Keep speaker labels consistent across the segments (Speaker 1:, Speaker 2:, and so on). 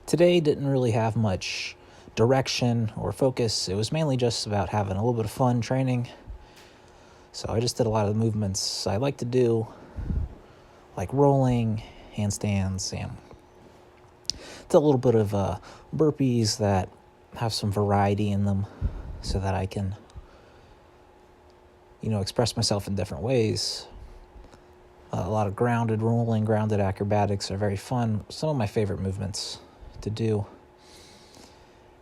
Speaker 1: Today didn't really have much direction or focus. It was mainly just about having a little bit of fun training. So I just did a lot of the movements I like to do, like rolling, handstands, and did a little bit of burpees that have some variety in them so that I can, express myself in different ways. A lot of grounded rolling, grounded acrobatics are very fun. Some of my favorite movements to do.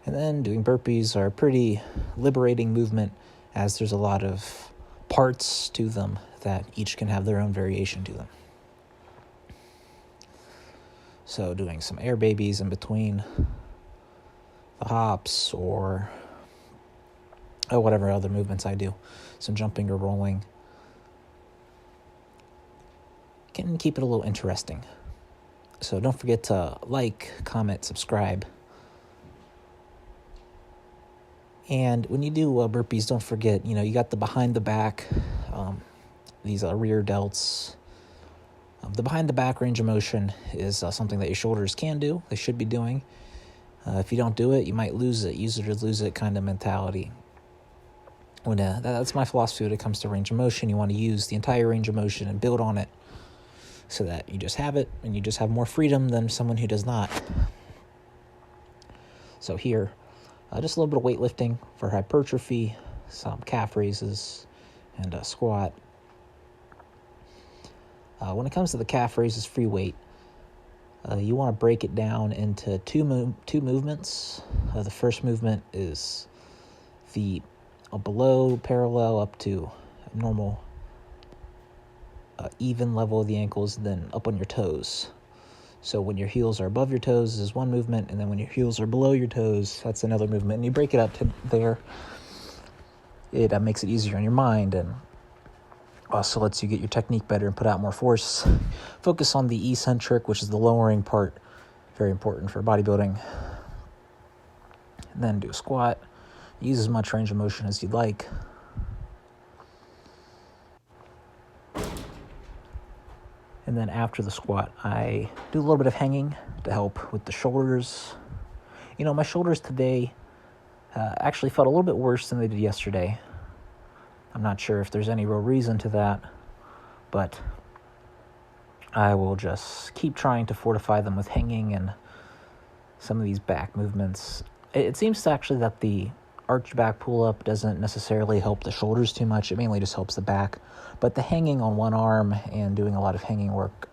Speaker 1: And then doing burpees are a pretty liberating movement, as there's a lot of parts to them that each can have their own variation to them. So doing some air babies in between the hops or whatever other movements I do, some jumping or rolling, can keep it a little interesting. So don't forget to like, comment, subscribe. And when you do burpees, don't forget, you got the behind the back, these rear delts. The behind the back range of motion is something that your shoulders can do. They should be doing. If you don't do it, you might lose it. Use it or lose it kind of mentality. That's my philosophy when it comes to range of motion. You want to use the entire range of motion and build on it so that you just have it and you just have more freedom than someone who does not. So here, just a little bit of weightlifting for hypertrophy, some calf raises, and a squat. When it comes to the calf raises free weight, you want to break it down into two movements. The first movement is the below parallel up to normal even level of the ankles, then up on your toes. So when your heels are above your toes is one movement, and then when your heels are below your toes, that's another movement. And you break it up to there. It makes it easier on your mind and also lets you get your technique better and put out more force. Focus on the eccentric, which is the lowering part. Very important for bodybuilding. And then do a squat. Use as much range of motion as you'd like. And then after the squat, I do a little bit of hanging to help with the shoulders. My shoulders today actually felt a little bit worse than they did yesterday. I'm not sure if there's any real reason to that, but I will just keep trying to fortify them with hanging and some of these back movements. It seems to actually that the arch back pull-up doesn't necessarily help the shoulders too much. It mainly just helps the back. But the hanging on one arm and doing a lot of hanging work,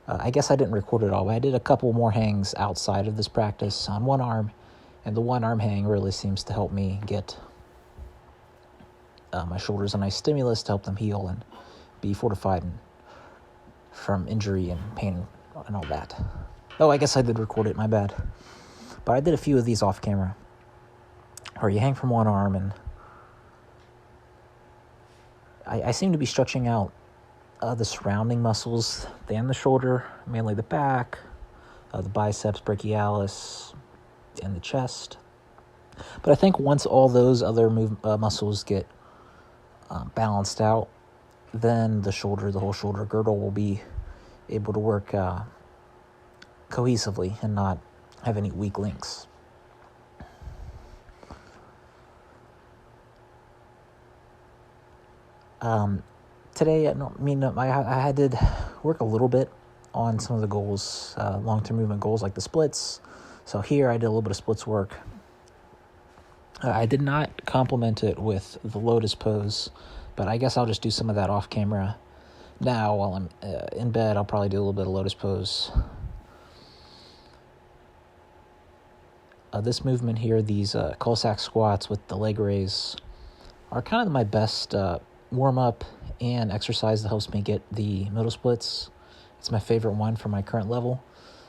Speaker 1: I guess I didn't record it all, but I did a couple more hangs outside of this practice on one arm, and the one arm hang really seems to help me get my shoulders a nice stimulus to help them heal and be fortified from injury and pain and all that. Oh, I guess I did record it, my bad. But I did a few of these off camera, where you hang from one arm, and I seem to be stretching out the surrounding muscles than the shoulder, mainly the back, the biceps brachialis, and the chest. But I think once all those other muscles get balanced out, then the whole shoulder girdle will be able to work cohesively and not have any weak links. Today, I did work a little bit on some of the goals, long-term movement goals like the splits. So here I did a little bit of splits work. I did not complement it with the lotus pose, but I guess I'll just do some of that off camera. Now, while I'm in bed, I'll probably do a little bit of lotus pose. This movement here, these Cossack squats with the leg raise, are kind of my best warm-up and exercise that helps me get the middle splits. It's my favorite one for my current level.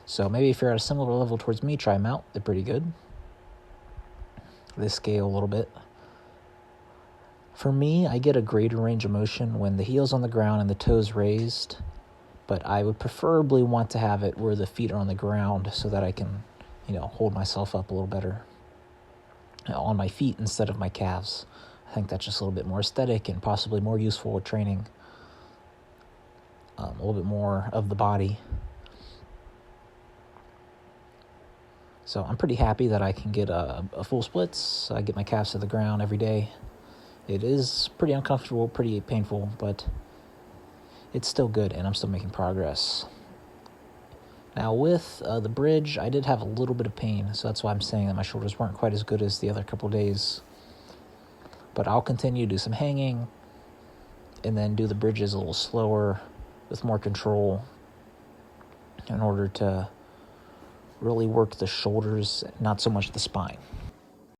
Speaker 1: So maybe if you're at a similar level towards me, try them out. They're pretty good. They scale a little bit. For me, I get a greater range of motion when the heel's on the ground and the toes raised, but I would preferably want to have it where the feet are on the ground so that I can, hold myself up a little better on my feet instead of my calves. I think that's just a little bit more aesthetic and possibly more useful with training. A little bit more of the body. So I'm pretty happy that I can get a full splits. I get my calves to the ground every day. It is pretty uncomfortable, pretty painful, but it's still good, and I'm still making progress. Now with the bridge, I did have a little bit of pain, so that's why I'm saying that my shoulders weren't quite as good as the other couple days. But I'll continue to do some hanging, and then do the bridges a little slower with more control in order to really work the shoulders, not so much the spine.